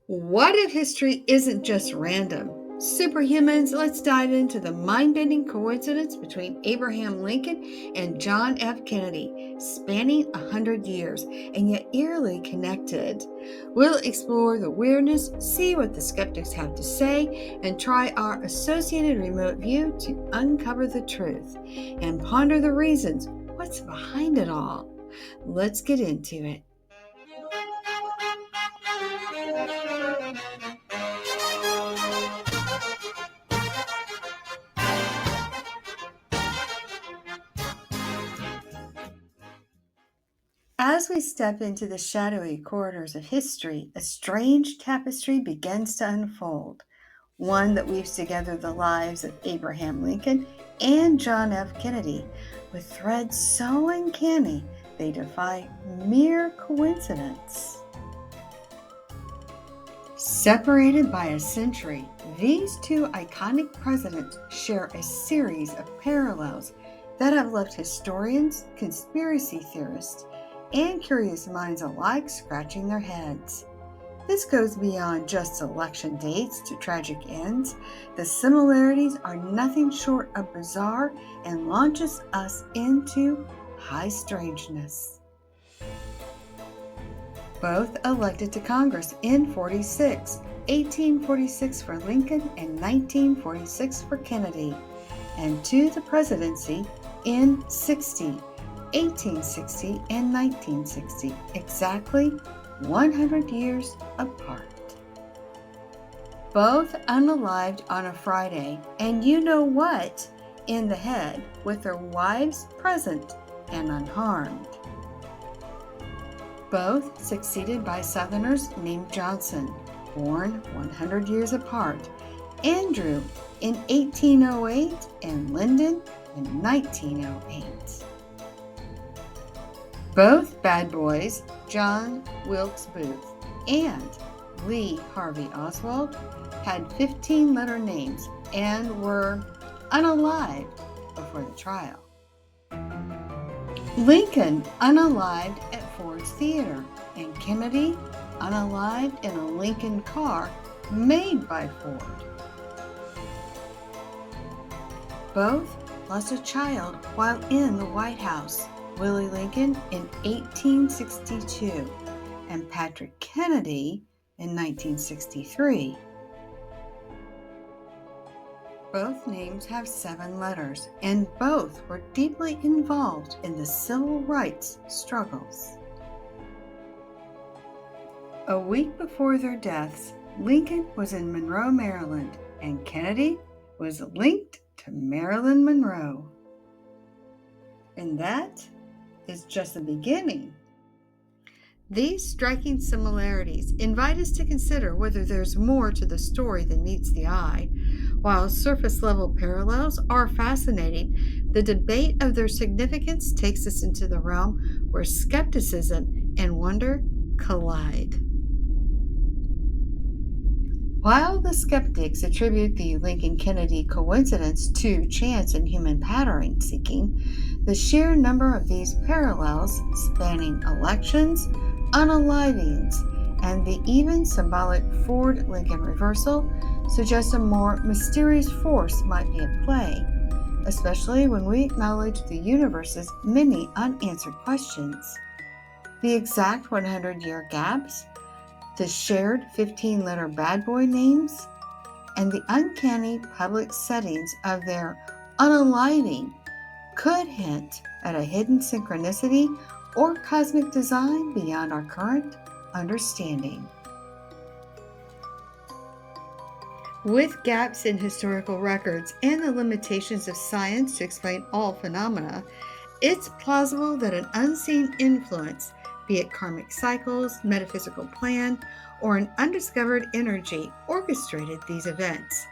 What if history isn't just random? Superhumans, let's dive into the mind-bending coincidence between Abraham Lincoln and John F. Kennedy, spanning 100 years and yet eerily connected. We'll explore the weirdness, see what the skeptics have to say, and try our associated remote view to uncover the truth and ponder the reasons, what's behind it all. Let's get into it. As we step into the shadowy corridors of history, a strange tapestry begins to unfold, one that weaves together the lives of Abraham Lincoln and John F. Kennedy with threads so uncanny they defy mere coincidence. Separated by a century, these two iconic presidents share a series of parallels that have left historians, conspiracy theorists, and curious minds alike scratching their heads. This goes beyond just election dates to tragic ends. The similarities are nothing short of bizarre and launches us into high strangeness. Both elected to Congress in 1846 for Lincoln and 1946 for Kennedy, and to the presidency in 1860 and 1960, exactly 100 years apart. Both unalived on a Friday, and you know what, in the head, with their wives present and unharmed. Both succeeded by Southerners named Johnson, born 100 years apart, Andrew in 1808 and Lyndon in 1908. Both bad boys, John Wilkes Booth and Lee Harvey Oswald, had 15-letter names and were unalived before the trial. Lincoln unalived at Ford's Theater, and Kennedy unalived in a Lincoln car made by Ford. Both lost a child while in the White House, Willie Lincoln in 1862 and Patrick Kennedy in 1963. Both names have 7 letters, and both were deeply involved in the civil rights struggles. A week before their deaths, Lincoln was in Monroe, Maryland, and Kennedy was linked to Marilyn Monroe. And that is just the beginning. These striking similarities invite us to consider whether there's more to the story than meets the eye. While surface-level parallels are fascinating, the debate of their significance takes us into the realm where skepticism and wonder collide. While the skeptics attribute the Lincoln-Kennedy coincidence to chance and human pattern seeking, the sheer number of these parallels, spanning elections, unalivings, and the even symbolic Ford-Lincoln reversal, suggest a more mysterious force might be at play, especially when we acknowledge the universe's many unanswered questions. The exact 100-year gaps, the shared 15-letter bad boy names, and the uncanny public settings of their unaliving could hint at a hidden synchronicity or cosmic design beyond our current understanding. With gaps in historical records and the limitations of science to explain all phenomena, it's plausible that an unseen influence, be it karmic cycles, metaphysical plan, or an undiscovered energy, orchestrated these events,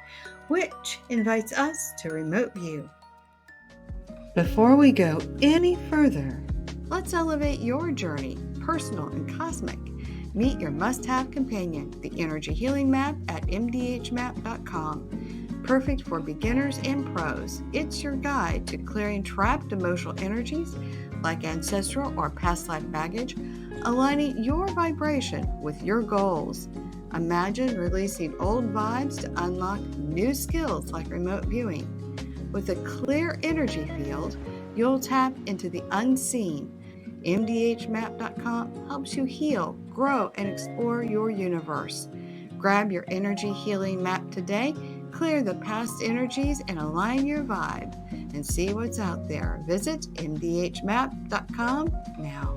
which invites us to remote view. Before we go any further, let's elevate your journey, personal and cosmic. Meet your must-have companion, the Energy Healing Map at mdhmap.com. Perfect for beginners and pros, it's your guide to clearing trapped emotional energies like ancestral or past life baggage, aligning your vibration with your goals, Imagine releasing old vibes to unlock new skills like remote viewing. With a clear energy field, you'll tap into the unseen. MDHmap.com helps you heal, grow, and explore your universe. Grab your energy healing map today, clear the past energies, and align your vibe, and see what's out there. Visit MDHmap.com now.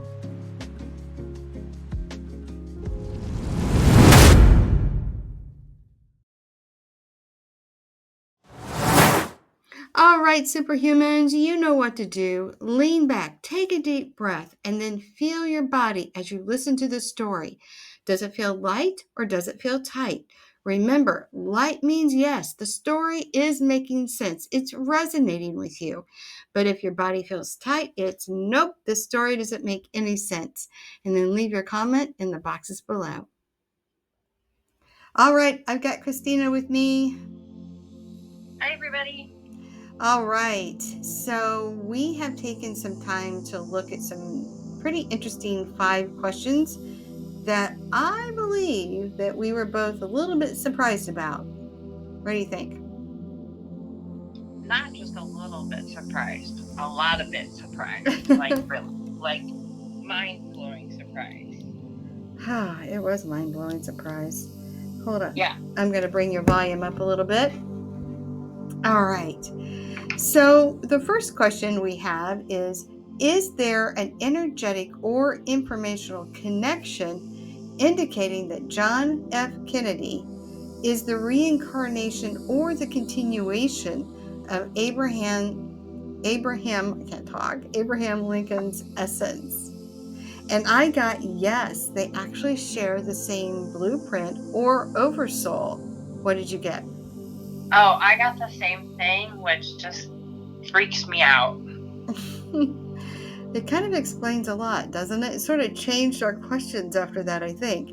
All right, superhumans, you know what to do. Lean back, take a deep breath, and then feel your body as you listen to the story. Does it feel light or does it feel tight? Remember, light means yes, the story is making sense. It's resonating with you. But if your body feels tight, it's nope, this story doesn't make any sense. And then leave your comment in the boxes below. All right, I've got Christina with me. Hi, everybody. All right, so we have taken some time to look at some pretty interesting 5 questions that I believe that we were both a little bit surprised about. What do you think? Not just a little bit surprised, a lot of bit surprised. Really, mind-blowing surprise. It was mind-blowing surprise. Hold on. Yeah. I'm going to bring your volume up a little bit. All right. So the first question we have is there an energetic or informational connection indicating that John F. Kennedy is the reincarnation or the continuation of Abraham Lincoln's essence? And I got yes, they actually share the same blueprint or oversoul. What did you get? Oh, I got the same thing, which just freaks me out. It kind of explains a lot, doesn't it? It sort of changed our questions after that, I think,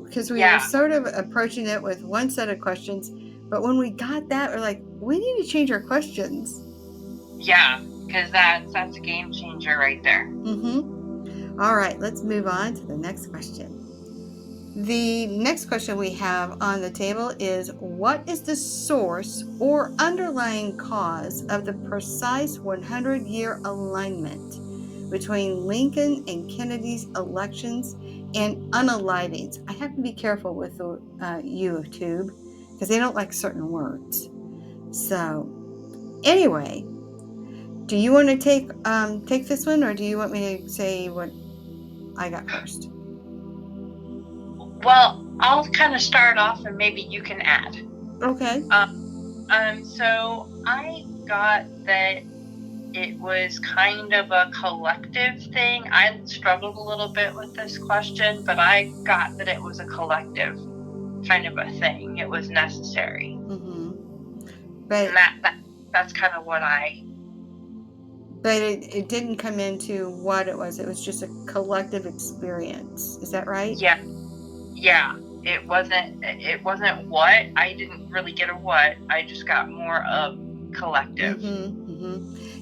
because we were sort of approaching it with one set of questions, but when we got that, we're like, we need to change our questions. Yeah, because that's a game changer right there. All right, let's move on to the next question. The next question we have on the table is, what is the source or underlying cause of the precise 100-year alignment between Lincoln and Kennedy's elections and unalivings? I have to be careful with the YouTube because they don't like certain words. So anyway, do you want to take this one, or do you want me to say what I got first? Well, I'll kind of start off and maybe you can add. Okay. So I got that it was kind of a collective thing. I struggled a little bit with this question, but I got that it was a collective kind of a thing. It was necessary. But that's kind of what I... But it didn't come into what it was. It was just a collective experience. Is that right? Yeah. It wasn't what. I didn't really get a what. I just got more of collective.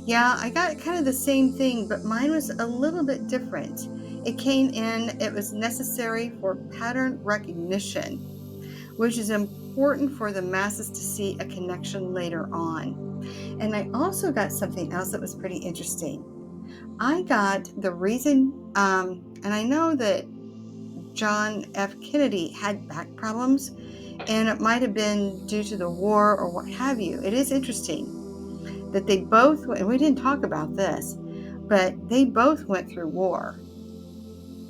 Yeah, I got kind of the same thing, but mine was a little bit different. It came in, it was necessary for pattern recognition, which is important for the masses to see a connection later on. And I also got something else that was pretty interesting. I got the reason, and I know that John F. Kennedy had back problems, and it might have been due to the war or what have you. It is interesting that they both, and we didn't talk about this, but they both went through war,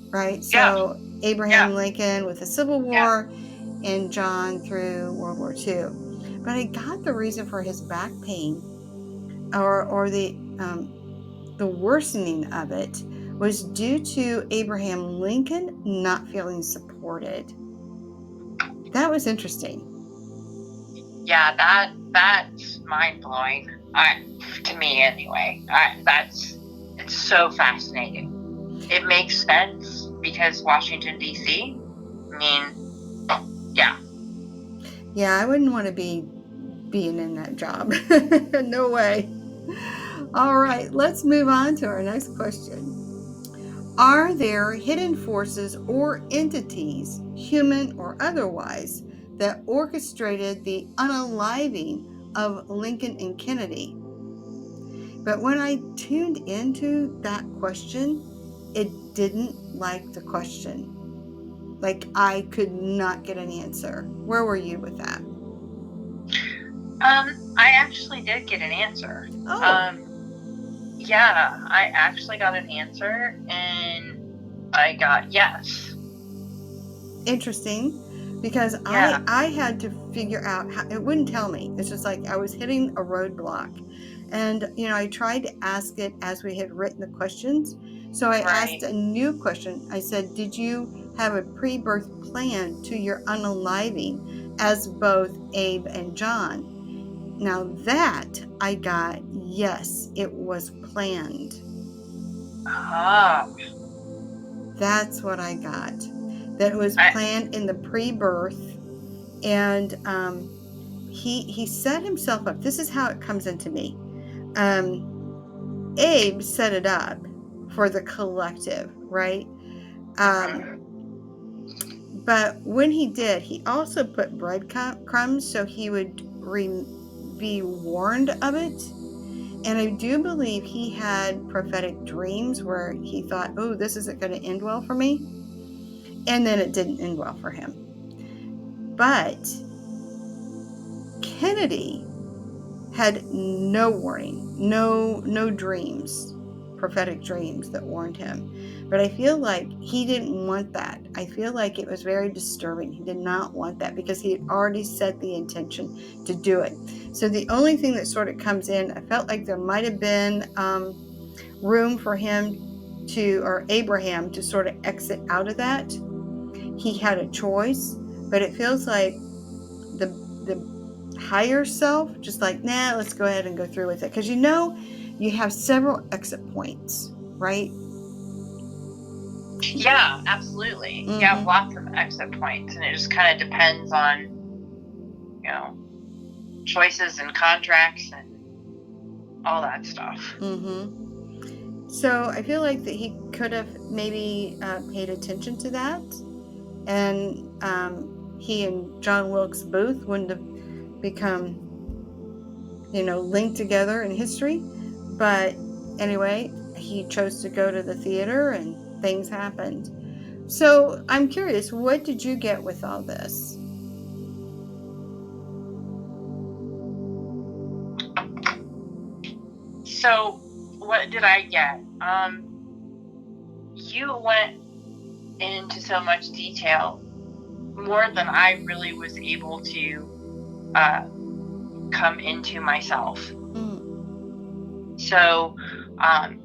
right? So Abraham Lincoln with the Civil War and John through World War II. But I got the reason for his back pain or the worsening of it was due to Abraham Lincoln not feeling supported. That was interesting. Yeah, that's mind-blowing. To me anyway. It's so fascinating. It makes sense because Washington D.C. I mean, yeah. Yeah, I wouldn't want to be being in that job. No way. All right, let's move on to our next question. Are there hidden forces or entities human or otherwise, that orchestrated the unaliving of Lincoln and Kennedy. But when I tuned into that question, it didn't like the question. Like, I could not get an answer. Where were you with that? I actually did get an answer. Oh, Yeah, I actually got an answer, and I got yes. interesting, because Yeah, I had to figure out how. It wouldn't tell me. It's just like I was hitting a roadblock. And I tried to ask it as we had written the questions. So I asked right. a new question. I said, did you have a pre-birth plan to your unaliving as both Abe and John? Now that I got, yes, it was planned. Ah, That's what I got. That was I planned in the pre-birth. And he set himself up. This is how it comes into me. Abe set it up for the collective, right? mhm. But when he did, he also put breadcrumbs so he would be warned of it. And I do believe he had prophetic dreams where he thought, oh, this isn't going to end well for me. And then it didn't end well for him. But Kennedy had no warning, no dreams, prophetic dreams that warned him. But I feel like he didn't want that. I feel like it was very disturbing. He did not want that because he had already set the intention to do it. So the only thing that sort of comes in, I felt like there might have been room for him to, or Abraham, to sort of exit out of that. He had a choice, but it feels like the higher self just like, nah, let's go ahead and go through with it, because you have several exit points, right? Yeah, absolutely. You have Mm-hmm. lots of exit points, and it just kind of depends on, you know, choices and contracts and all that stuff. Mm-hmm. So I feel like that he could have maybe paid attention to that, and he and John Wilkes Booth wouldn't have become linked together in history. But anyway, he chose to go to the theater and things happened. So I'm curious, what did you get with all this? So, what did I get? You went into so much detail, more than I really was able to come into myself. Mm. So, um,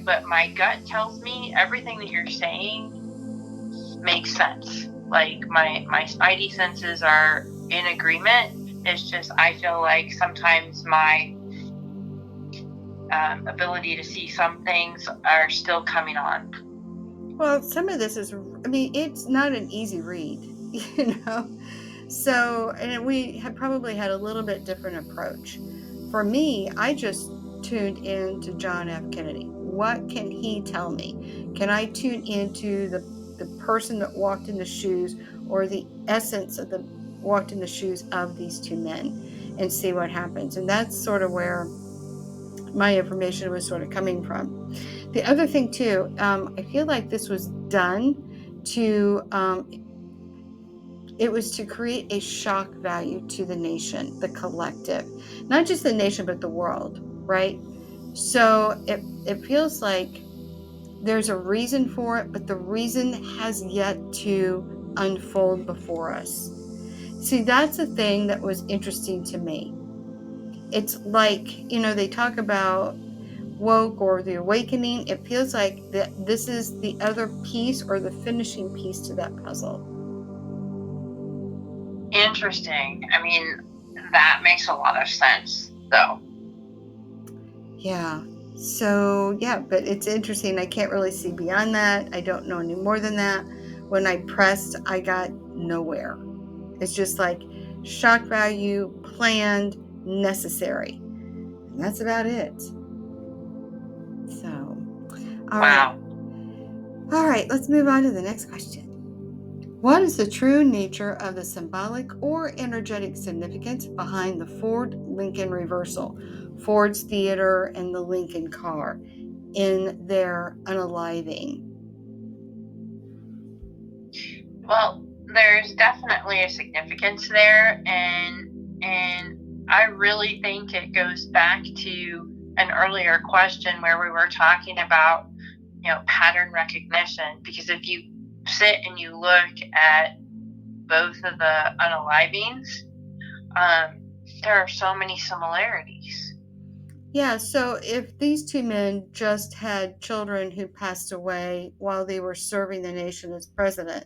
but my gut tells me everything that you're saying makes sense. Like my spidey senses are in agreement. It's just I feel like sometimes my ability to see some things are still coming on. Well, some of this is, I mean, it's not an easy read, you know? So, and we had probably had a little bit different approach. For me, I just tuned in to John F. Kennedy. What can he tell me? Can I tune into the person that walked in the shoes, or the essence of the walked in the shoes of these two men, and see what happens? And that's sort of where my information was sort of coming from. The other thing too, I feel like this was done to it was to create a shock value to the nation, the collective, not just the nation, but the world, right? So it feels like there's a reason for it, but the reason has yet to unfold before us. See, that's the thing that was interesting to me. It's like, they talk about woke or the awakening. It feels like that this is the other piece, or the finishing piece to that puzzle. Interesting. I mean, that makes a lot of sense, though. Yeah. So, yeah, but it's interesting. I can't really see beyond that. I don't know any more than that. When I pressed, I got nowhere. It's just like shock value, planned, necessary. And that's about it. So, all right. Wow. All right, let's move on to the next question. What is the true nature of the symbolic or energetic significance behind the Ford Lincoln reversal, Ford's theater, and the Lincoln car in their unaliving? Well, there's definitely a significance there, and I really think it goes back to an earlier question where we were talking about, pattern recognition. Because if you sit and you look at both of the unalivings, um, there are so many similarities. Yeah, so if these two men just had children who passed away while they were serving the nation as president,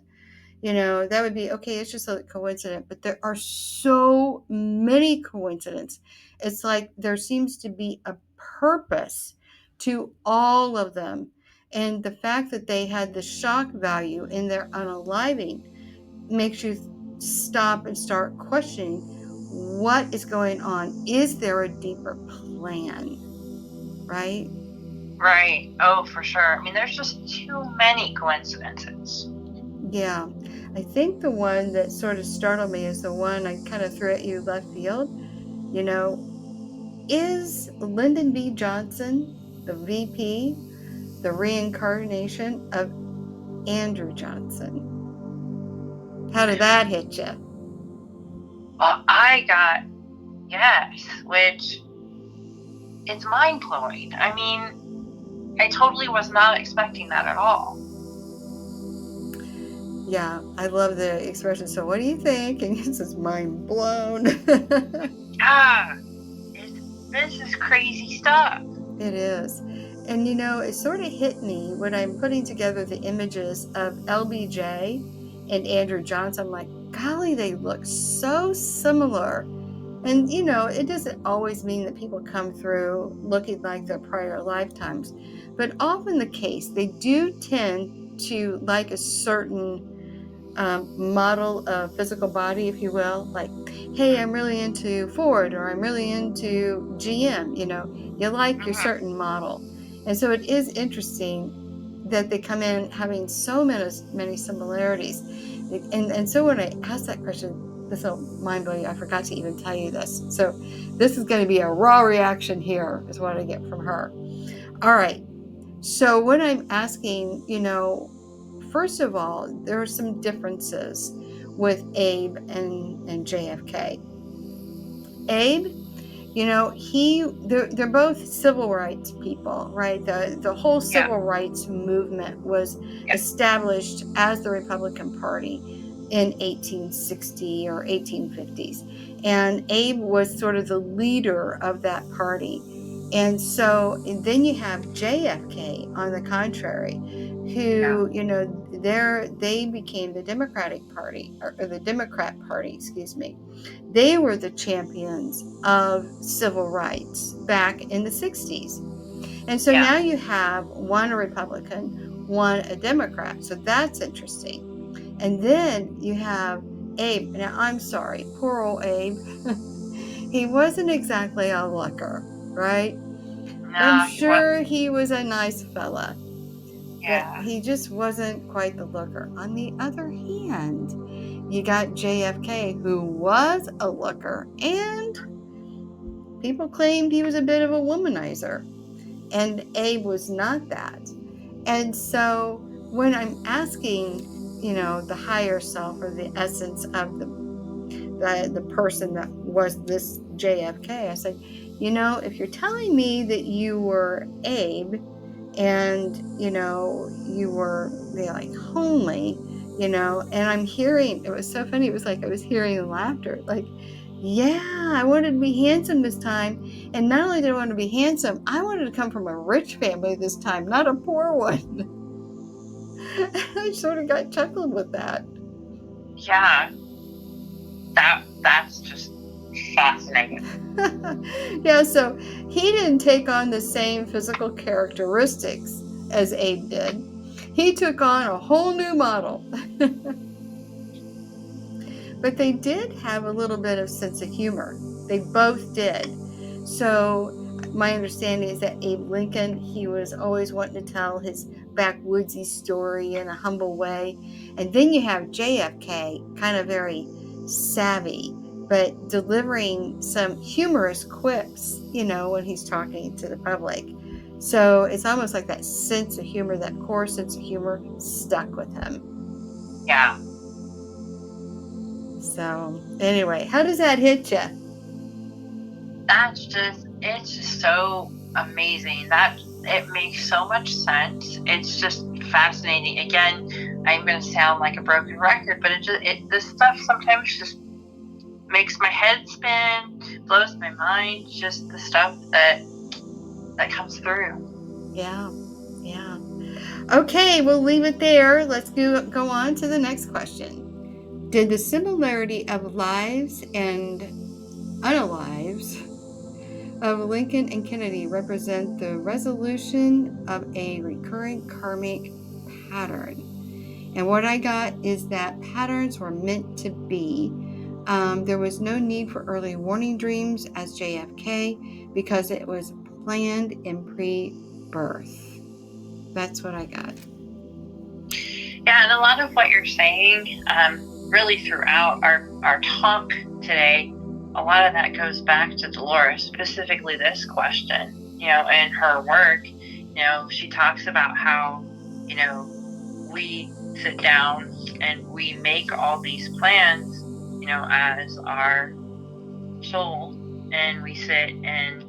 that would be okay. It's just a coincidence, but there are so many coincidences. It's like there seems to be a purpose to all of them. And the fact that they had the shock value in their unaliving makes you stop and start questioning what is going on. Is there a deeper plan? Right? Right. Oh, for sure. I mean, there's just too many coincidences. Yeah. I think the one that sort of startled me is the one I kind of threw at you left field. You know, is Lyndon B. Johnson, the VP, the reincarnation of Andrew Johnson? How did that hit you? Well, I got yes, which is mind blowing. I mean, I totally was not expecting that at all. Yeah, I love the expression. So, what do you think? And this is mind blown. Ah, it's, this is crazy stuff. It is. And it sort of hit me when I'm putting together the images of LBJ and Andrew Johnson. I'm like, golly, they look so similar. And, it doesn't always mean that people come through looking like their prior lifetimes, but often the case, they do tend to like a certain model of physical body, if you will. Like, hey, I'm really into Ford, or I'm really into GM. You like your Hmm. certain model. And so it is interesting that they come in having so many similarities. And so when I asked that question, this will mind blow you. I forgot to even tell you this. So this is going to be a raw reaction here, is what I get from her. All right. So when I'm asking, first of all, there are some differences with Abe and JFK. Abe, they're both civil rights people, right? The whole Yeah. civil rights movement was Yeah. established as the Republican Party in 1860 or 1850s. And Abe was sort of the leader of that party. And then you have JFK, on the contrary, Yeah. who, they became the Democratic Party, or the Democrat Party, excuse me. They were the champions of civil rights back in the 60s. And so Yeah. now you have one a Republican, one a Democrat. So that's interesting. And then you have Abe. Now, I'm sorry, poor old Abe. He wasn't exactly a looker, right? I'm No, he sure wasn't. he was a nice fella, but Yeah. he just wasn't quite the looker. On the other hand, you got JFK, who was a looker, and people claimed he was a bit of a womanizer, and Abe was not that. And so when I'm asking, the higher self, or the essence of the person that was this JFK, I said, if you're telling me that you were Abe, and you were like homely, and I'm hearing, it was so funny, it was like I was hearing laughter, like, yeah, I wanted to be handsome this time. And not only did I want to be handsome, I wanted to come from a rich family this time, not a poor one. I sort of got chuckled with that. Yeah. That's just fascinating. Yeah, so he didn't take on the same physical characteristics as Abe did. He took on a whole new model. But they did have a little bit of sense of humor. They both did. So my understanding is that Abe Lincoln, he was always wanting to tell his backwoodsy story in a humble way. And then you have JFK, kind of very savvy, but delivering some humorous quips, when he's talking to the public. So it's almost like that sense of humor, that core sense of humor stuck with him. Yeah. So anyway, how does that hit you? It's just so amazing. That it makes so much sense. It's just fascinating. Again, I'm going to sound like a broken record, but this stuff sometimes just makes my head spin, blows my mind, just the stuff that comes through. Yeah. Yeah. Okay, we'll leave it there. Let's go on to the next question. Did the similarity of lives and unalives of Lincoln and Kennedy represent the resolution of a recurring karmic pattern? And what I got is that patterns were meant to be. There was no need for early warning dreams as JFK because it was planned in pre-birth. That's what I got. Yeah, and a lot of what you're saying, really throughout our talk today, a lot of that goes back to Dolores, specifically this question. In her work, she talks about how, we sit down and we make all these plans, as our soul, and we sit and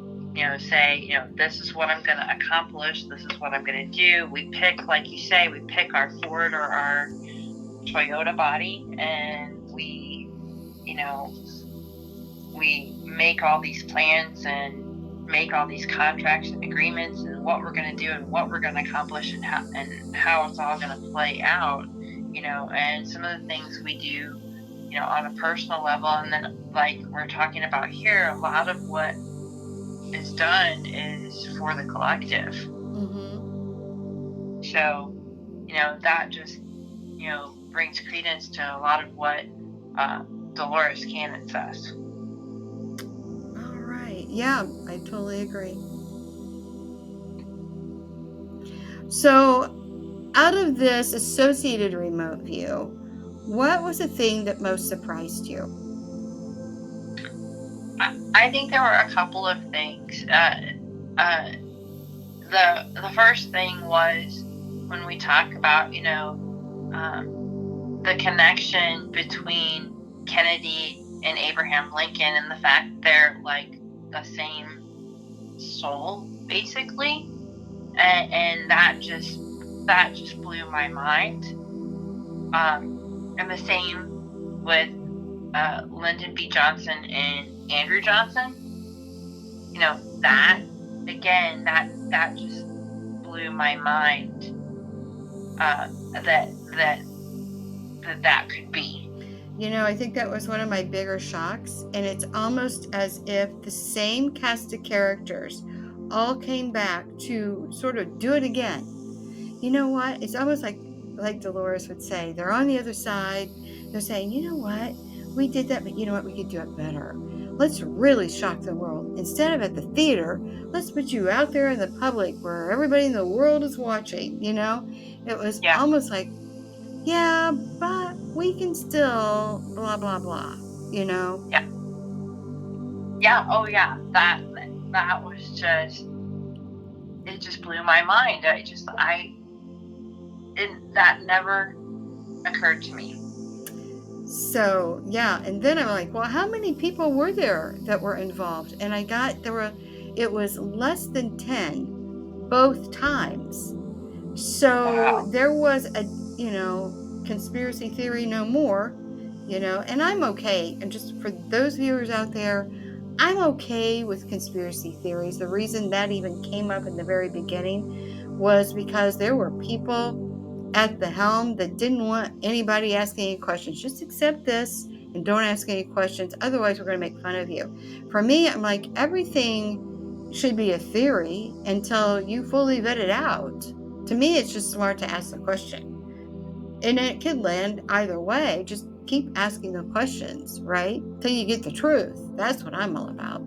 say, this is what I'm going to accomplish. This is what I'm going to do. We pick, like you say, we pick our Ford or our Toyota body, and we make all these plans and make all these contracts and agreements and what we're going to do and what we're going to accomplish and how it's all going to play out, and some of the things we do, on a personal level. And then, like we're talking about here, a lot of what is done is for the collective. Mm-hmm. So, that just, brings credence to a lot of what Dolores Cannon says. All right. Yeah, I totally agree. So, out of this associated remote view, what was the thing that most surprised you? I think there were a couple of things. The first thing was when we talk about, the connection between Kennedy and Abraham Lincoln and the fact they're like the same soul, basically, and that just blew my mind. And the same with Lyndon B. Johnson and Andrew Johnson. That again, that just blew my mind. That could be. I think that was one of my bigger shocks, and it's almost as if the same cast of characters all came back to sort of do it again. You know what? It's almost like Dolores would say, they're on the other side. They're saying, you know what? We did that, but you know what? We could do it better. Let's really shock the world. Instead of at the theater, let's put you out there in the public where everybody in the world is watching. It was almost like, yeah, but we can still blah, blah, blah, Yeah. Yeah. Oh, yeah. That was just, it just blew my mind. That never occurred to me. So, yeah. And then I'm like, well, how many people were there that were involved? And it was less than 10 both times. So there was a, conspiracy theory no more, and I'm okay. And just for those viewers out there, I'm okay with conspiracy theories. The reason that even came up in the very beginning was because there were people at the helm that didn't want anybody asking any questions. Just accept this and don't ask any questions. Otherwise, we're going to make fun of you. For me, I'm like, everything should be a theory until you fully vet it out. To me, it's just smart to ask the question. And it could land either way. Just keep asking the questions, right? Till you get the truth. That's what I'm all about.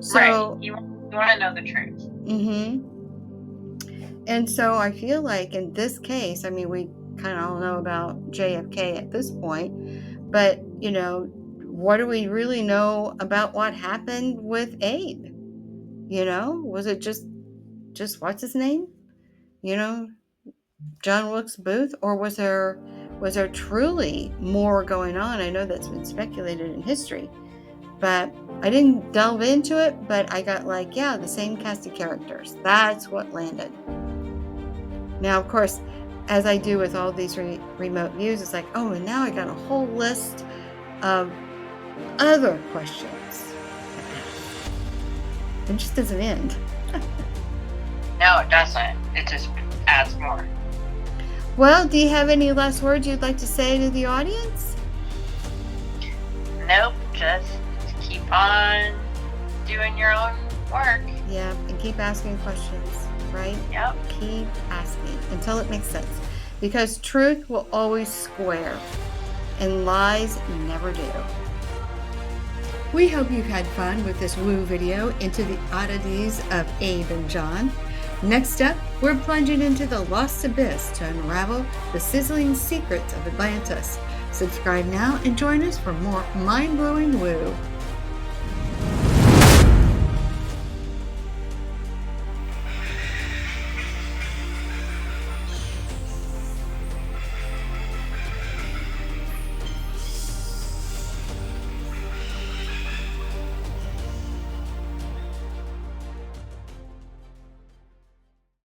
So, right. You want to know the truth. Mm-hmm. And so I feel like in this case, I mean, we kind of all know about JFK at this point, but, what do we really know about what happened with Abe? Was it just what's his name? John Wilkes Booth, or was there truly more going on? I know that's been speculated in history, but I didn't delve into it, but I got the same cast of characters. That's what landed. Now, of course, as I do with all these remote views, it's like, oh, and now I got a whole list of other questions. It just doesn't end. No, it doesn't. It just adds more. Well, do you have any last words you'd like to say to the audience? Nope, just keep on doing your own work. Yeah, and keep asking questions, right? Yep. Keep asking until it makes sense. Because truth will always square, and lies never do. We hope you've had fun with this woo video into the oddities of Abe and John. Next up, we're plunging into the lost abyss to unravel the sizzling secrets of Atlantis. Subscribe now and join us for more mind-blowing woo.